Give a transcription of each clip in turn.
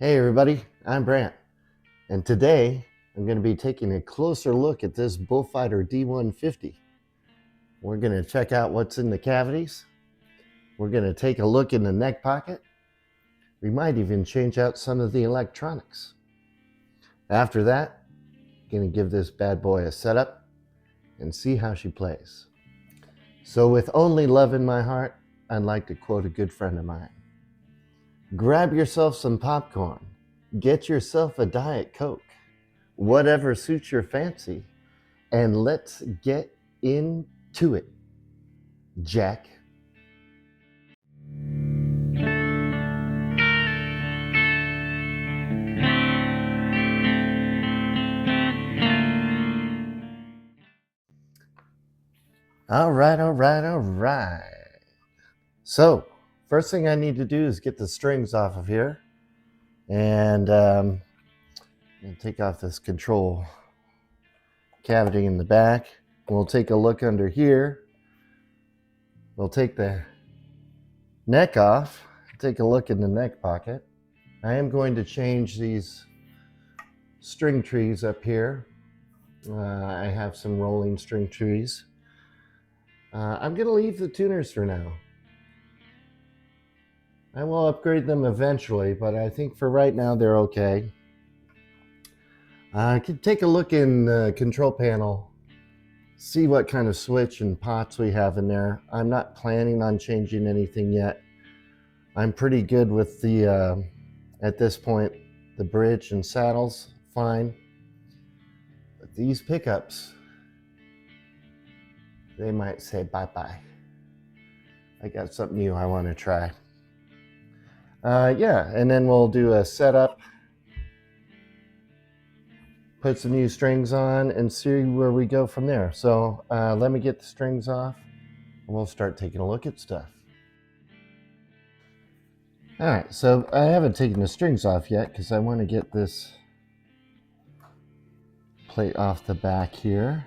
Hey everybody, I'm Brant, and today I'm going to be taking a closer look at this Bullfighter D150. We're going to check out what's in the cavities. We're going to take a look in the neck pocket. We might even change out some of the electronics. After that, I'm going to give this bad boy a setup and see how she plays. So with only love in my heart, I'd like to quote a good friend of mine. Grab yourself some popcorn, get yourself a Diet Coke, whatever suits your fancy, and let's get into it, Jack. All right. So, first thing I need to do is get the strings off of here. And take off this control cavity in the back. We'll take a look under here. We'll take the neck off, take a look in the neck pocket. I am going to change these string trees up here. I have some rolling string trees. I'm going to leave the tuners for now. I will upgrade them eventually, but I think for right now they're okay. I can take a look in the control panel, see what kind of switch and pots we have in there. I'm not planning on changing anything yet. I'm pretty good with the, at this point, the bridge and saddles, fine. But these pickups, they might say bye-bye. I got something new I want to try. Yeah, and then we'll do a setup, put some new strings on, and see where we go from there. So let me get the strings off, and we'll start taking a look at stuff. All right, so I haven't taken the strings off yet because I want to get this plate off the back here.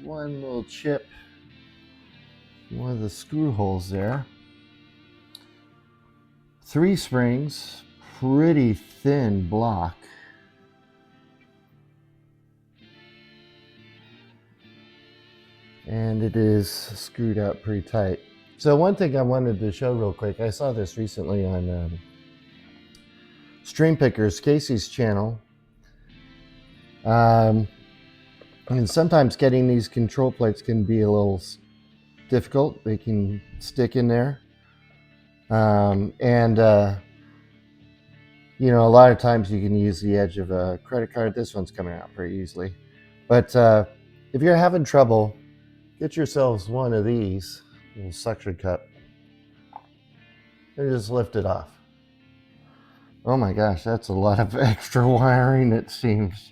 One little chip, one of the screw holes there. 3 springs, pretty thin block. And it is screwed out pretty tight. So one thing I wanted to show real quick, I saw this recently on Stream Pickers, Casey's channel. And sometimes getting these control plates can be a little difficult. They can stick in there. You know, a lot of times you can use the edge of a credit card. This one's coming out pretty easily. But if you're having trouble, get yourselves one of these little suction cup and just lift it off. Oh my gosh, that's a lot of extra wiring, it seems.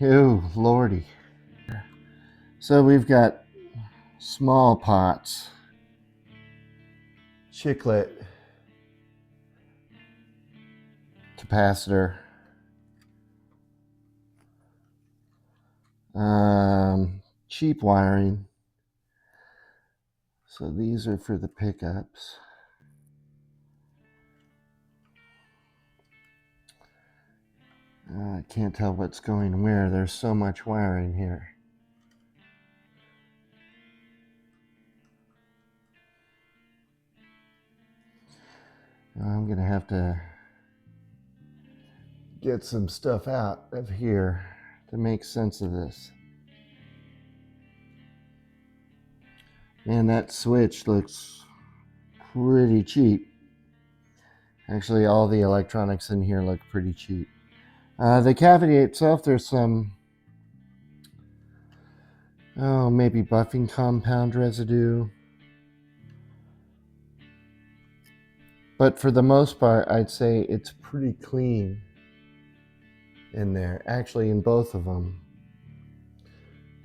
Oh, lordy. So we've got small pots, chiclet, capacitor, cheap wiring. So these are for the pickups. I can't tell what's going where. There's so much wiring here. I'm gonna have to get some stuff out of here to make sense of this. And that switch looks pretty cheap. Actually, all the electronics in here look pretty cheap. The cavity itself, there's some, maybe buffing compound residue. But for the most part, I'd say it's pretty clean in there. Actually, in both of them,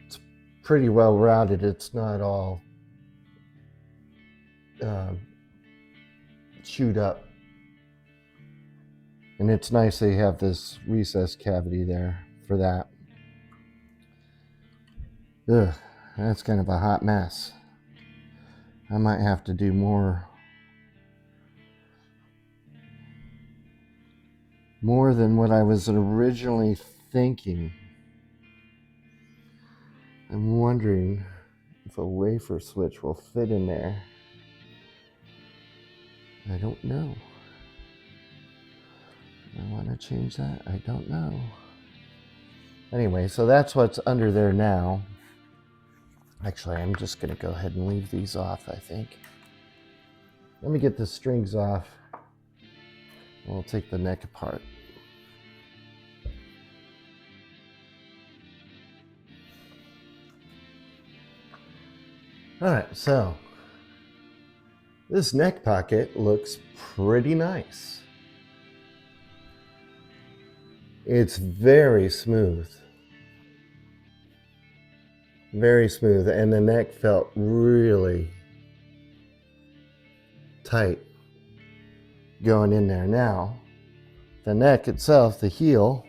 it's pretty well routed. It's not all chewed up. And it's nice they have this recessed cavity there for that. Ugh, that's kind of a hot mess. I might have to do more than what I was originally thinking. I'm wondering if a wafer switch will fit in there. I don't know. I want to change that. I don't know. Anyway, so that's what's under there now. Actually, I'm just going to go ahead and leave these off, I think. Let me get the strings off. We'll take the neck apart. All right, so this neck pocket looks pretty nice. It's very smooth. Very smooth, and the neck felt really tight going in there. Now, the neck itself, the heel,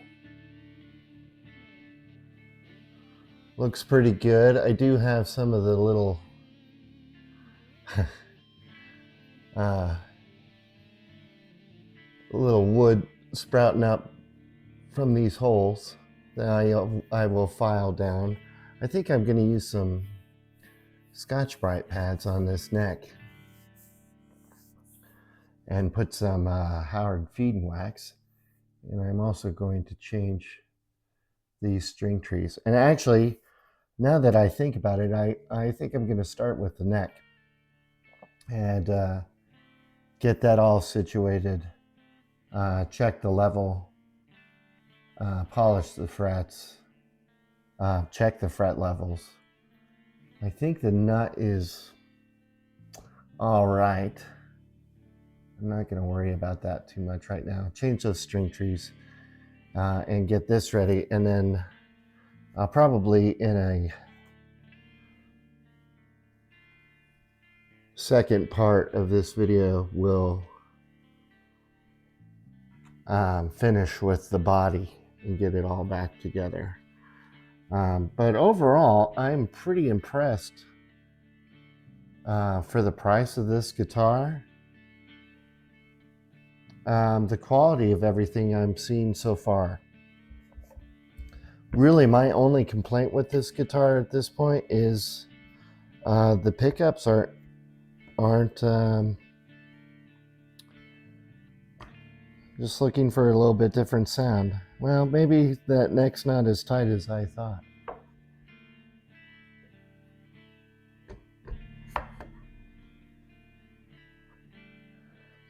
looks pretty good. I do have some of the little little wood sprouting up from these holes that I will file down. I think I'm going to use some Scotch-Brite pads on this neck and put some Howard feeding wax. And I'm also going to change these string trees. And actually, now that I think about it, I think I'm going to start with the neck and get that all situated, check the level, polish the frets, check the fret levels. I think the nut is all right. I'm not going to worry about that too much right now. Change those string trees and get this ready. And then I'll probably, in a second part of this video, will finish with the body and get it all back together. But overall, I'm pretty impressed for the price of this guitar. The quality of everything I'm seeing so far. Really, my only complaint with this guitar at this point is the pickups aren't just looking for a little bit different sound. Well, maybe that neck's not as tight as I thought.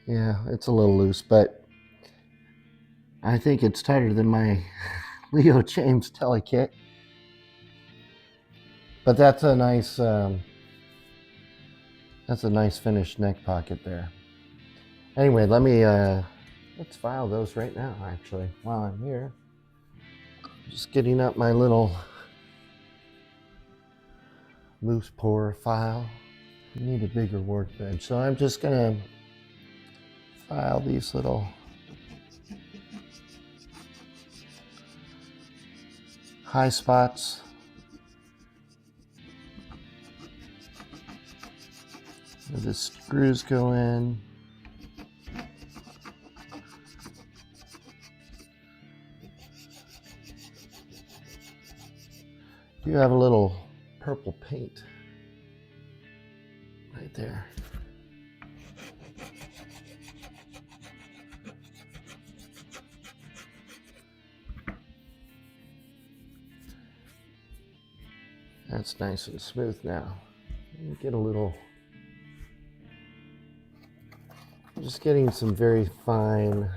Yeah, it's a little loose, but I think it's tighter than my Leo James Telekit. But that's a nice finished neck pocket there. Anyway, let's file those right now, actually, while I'm here. Just getting up my little loose pour file. I need a bigger workbench, so I'm just gonna file these little high spots. Where the screws go in. You have a little purple paint right there. That's nice and smooth now. Let me get a little, just getting some very fine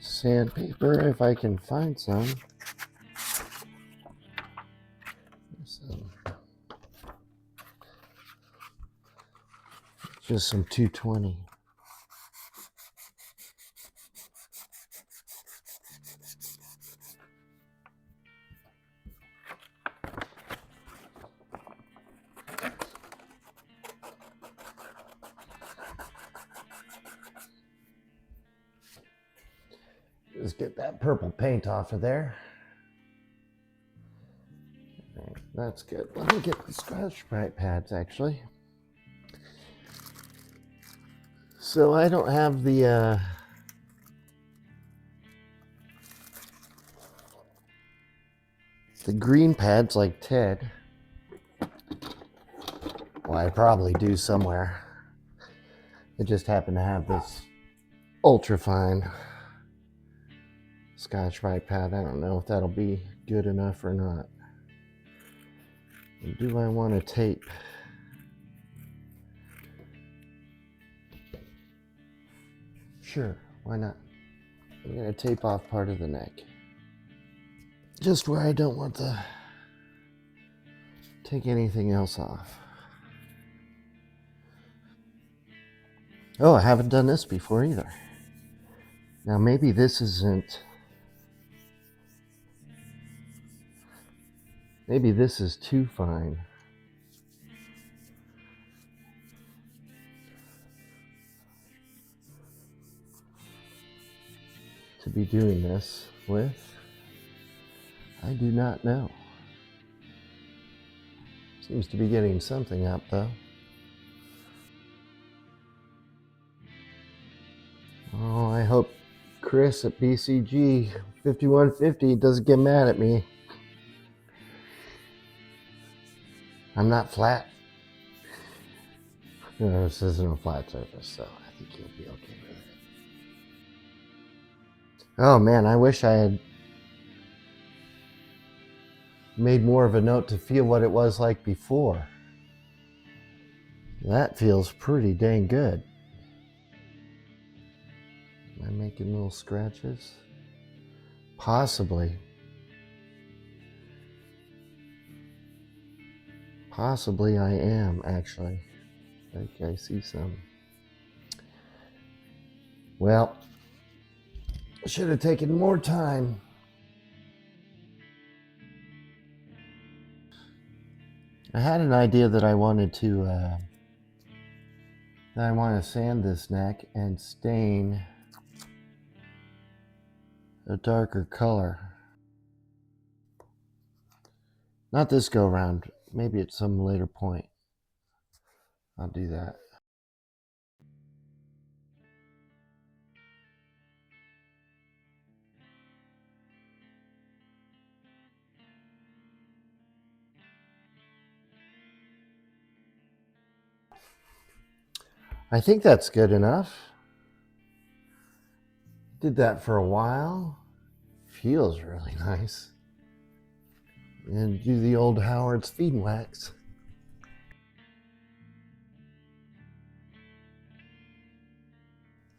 sandpaper if I can find some. Just some 220. Just get that purple paint off of there. Right, that's good. Let me get the Scotch-Brite pads, actually. So I don't have the green pads like Ted. Well, I probably do somewhere. I just happen to have this ultra fine Scotch-Brite pad. I don't know if that'll be good enough or not. Do I want to tape? Sure, why not? I'm going to tape off part of the neck. Just where I don't want to take anything else off. Oh, I haven't done this before either. Now maybe this isn't... Maybe this is too fine. To be doing this with. I do not know. Seems to be getting something up though. Oh, I hope Chris at BCG 5150 doesn't get mad at me. I'm not flat. No, this isn't a flat surface, so I think you'll be okay with it. Oh man, I wish I had made more of a note to feel what it was like before. That feels pretty dang good. Am I making little scratches? Possibly. Possibly I am, actually. Like I see some. Well, I should have taken more time. I had an idea that I wanted to sand this neck and stain a darker color. Not this go round, maybe at some later point. I'll do that. I think that's good enough. Did that for a while. Feels really nice. And do the old Howard's feed and wax.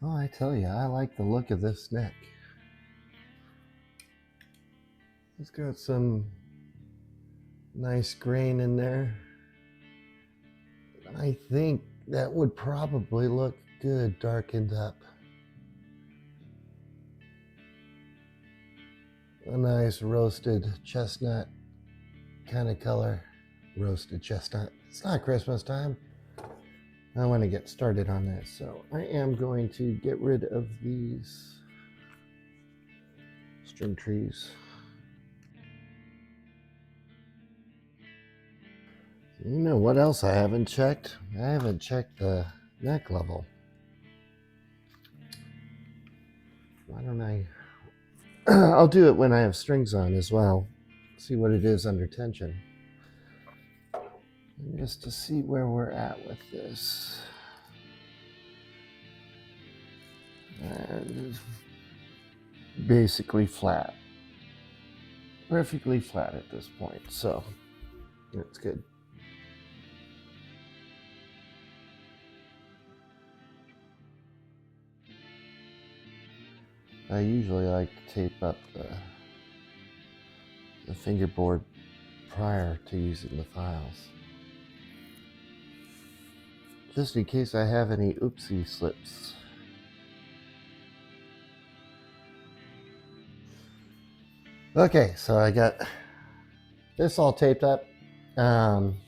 Oh, I tell you, I like the look of this neck. It's got some nice grain in there. I think that would probably look good darkened up. A nice roasted chestnut kind of color. Roasted chestnut. It's not Christmas time. I want to get started on this, so I am going to get rid of these string trees. You know what else I haven't checked? I haven't checked the neck level. Why don't I? I'll do it when I have strings on as well. See what it is under tension. Just to see where we're at with this. And basically flat. Perfectly flat at this point, so that's good. I usually like to tape up the fingerboard prior to using the files. Just in case I have any oopsie slips. Okay, so I got this all taped up. I'm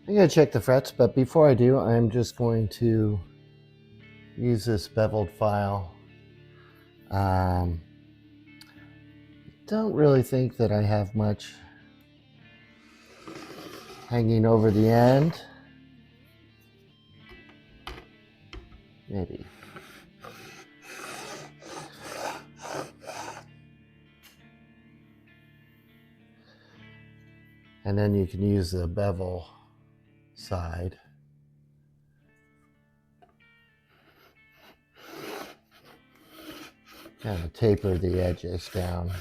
gonna check the frets, but before I do, I'm just going to use this beveled file. Don't really think that I have much hanging over the end. maybe. And then you can use the bevel side. Kind of taper the edges down.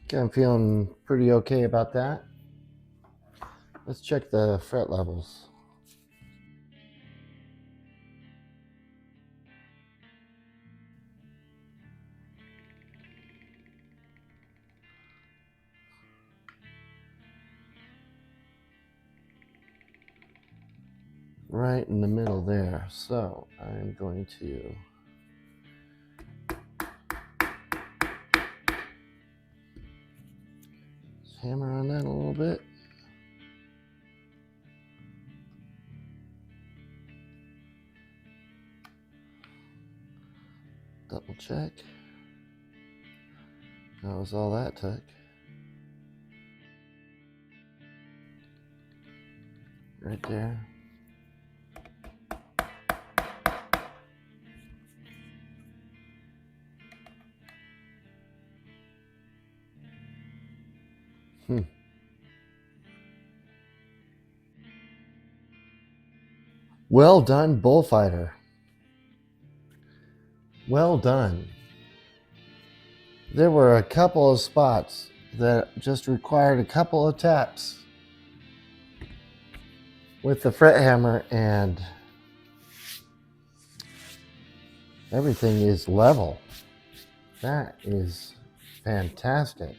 Okay, I'm feeling pretty okay about that. Let's check the fret levels. Right in the middle there. So I'm going to hammer on that a little bit. Double check. That was all that took. Right there. Well done, Bullfighter. Well done. There were a couple of spots that just required a couple of taps with the fret hammer, and everything is level. That is fantastic.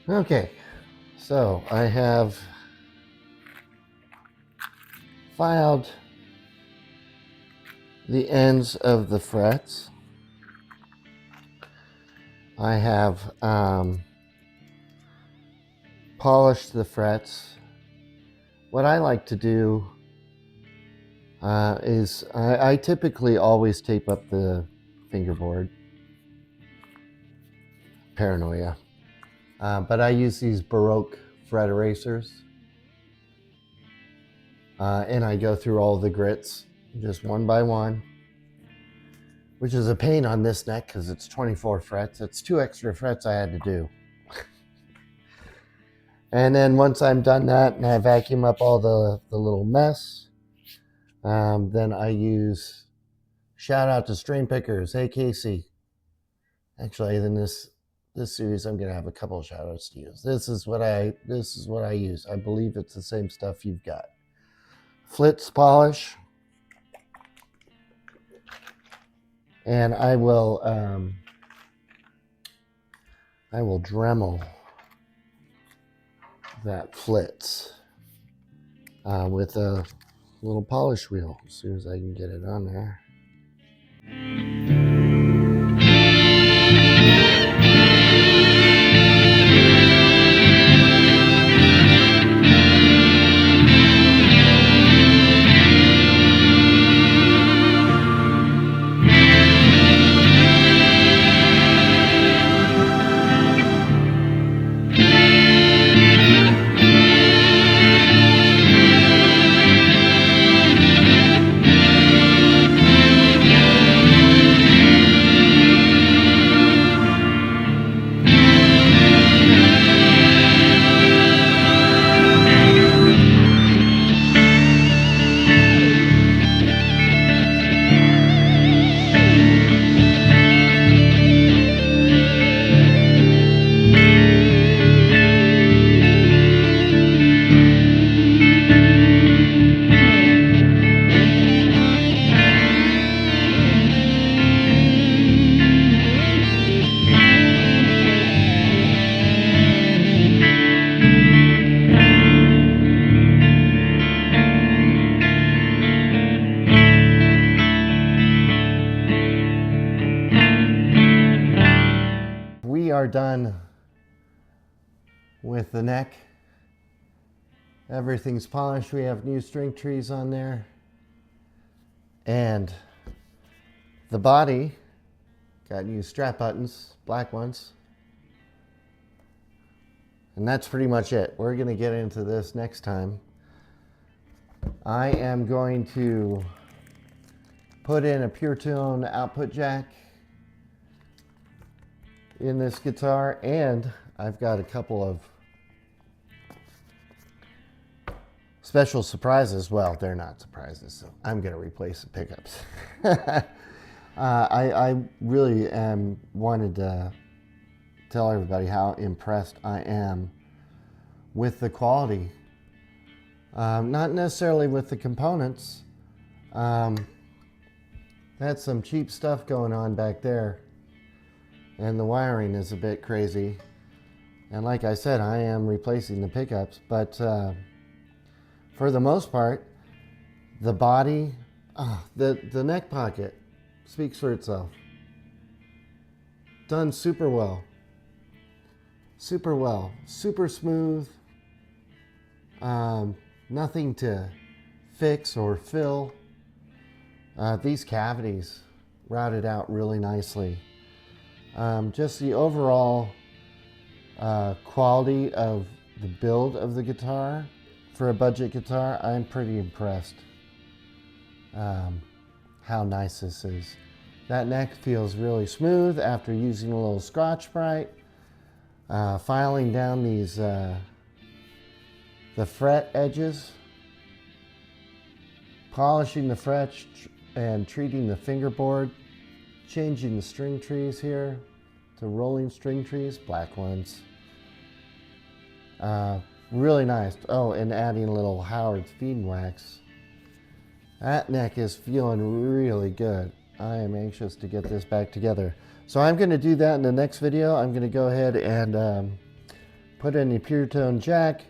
Okay, so I have filed the ends of the frets. I have polished the frets. What I like to do is I typically always tape up the fingerboard. Paranoia. But I use these Baroque fret erasers. And I go through all the grits just one by one, which is a pain on this neck because it's 24 frets. It's 2 extra frets I had to do. And then once I'm done that and I vacuum up all the little mess, then I use, shout out to String Pickers, hey Casey. Actually, in this series, I'm gonna have a couple of shout outs to use. This is what I use. I believe it's the same stuff you've got. Flitz polish, and I will Dremel that Flitz with a little polish wheel as soon as I can get it on there. We are done with the neck. Everything's polished. We have new string trees on there. And The body got new strap buttons, black ones. And that's pretty much it. We're going to get into this next time. I am going to put in a pure tone output jack in this guitar, and I've got a couple of special surprises. Well, they're not surprises, so I'm going to replace the pickups. I really wanted to tell everybody how impressed I am with the quality. Not necessarily with the components. That's some cheap stuff going on back there, and the wiring is a bit crazy. And like I said, I am replacing the pickups, but for the most part, the body, the neck pocket speaks for itself. Done super well. Super well. Super smooth. Nothing to fix or fill. These cavities routed out really nicely. Just the overall quality of the build of the guitar for a budget guitar, I'm pretty impressed how nice this is. That neck feels really smooth after using a little Scotch-Brite. Filing down these the fret edges, polishing the frets and treating the fingerboard, changing the string trees here to rolling string trees, black ones. Really nice. Oh, and adding a little Howard's feed wax. That neck is feeling really good. I am anxious to get this back together. So I'm going to do that in the next video. I'm going to go ahead and put in the pure tone jack,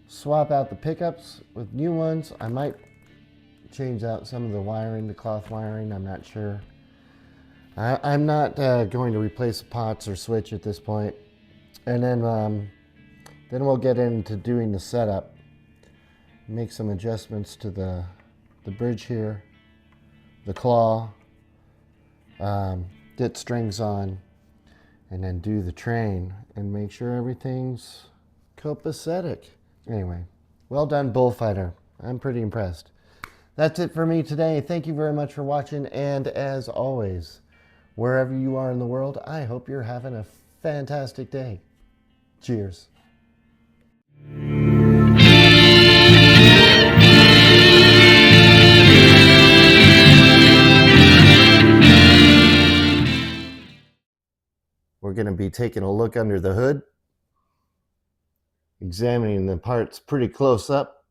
swap out the pickups with new ones. I might change out some of the wiring, the cloth wiring. I'm not sure. I'm not going to replace the pots or switch at this point. And then we'll get into doing the setup. Make some adjustments to the bridge here, the claw, get strings on, and then do the train and make sure everything's copacetic. Anyway, well done, Bullfighter. I'm pretty impressed. That's it for me today. Thank you very much for watching, and as always, wherever you are in the world, I hope you're having a fantastic day. Cheers. We're going to be taking a look under the hood, examining the parts pretty close up.